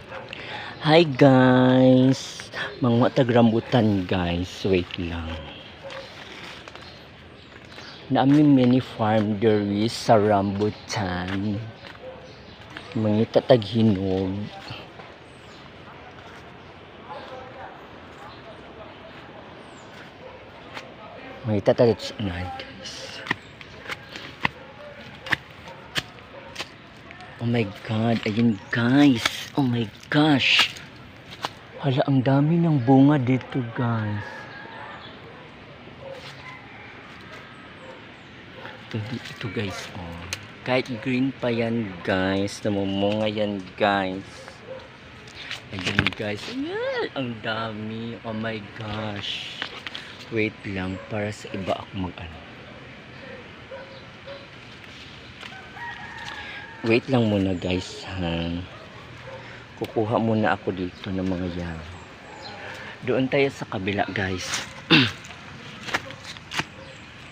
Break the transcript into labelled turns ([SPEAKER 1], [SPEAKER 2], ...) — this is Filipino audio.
[SPEAKER 1] Hi guys, mga tagrambutan guys, wait lang. Naaming mini farm diri sa rambutan. Mga tataghinog. Mga tataghinog guys. Oh my god, ayun guys. Oh my gosh. Hala, ang dami ng bunga dito guys. Ito guys, oh. Kahit green pa yan guys, namumunga yan guys. Ayan guys, ayan, ang dami. Oh my gosh. Wait lang, para sa iba ako Wait lang muna guys ha. Kukuha muna ako dito ng mga yaro. Doon tayo sa kabila guys.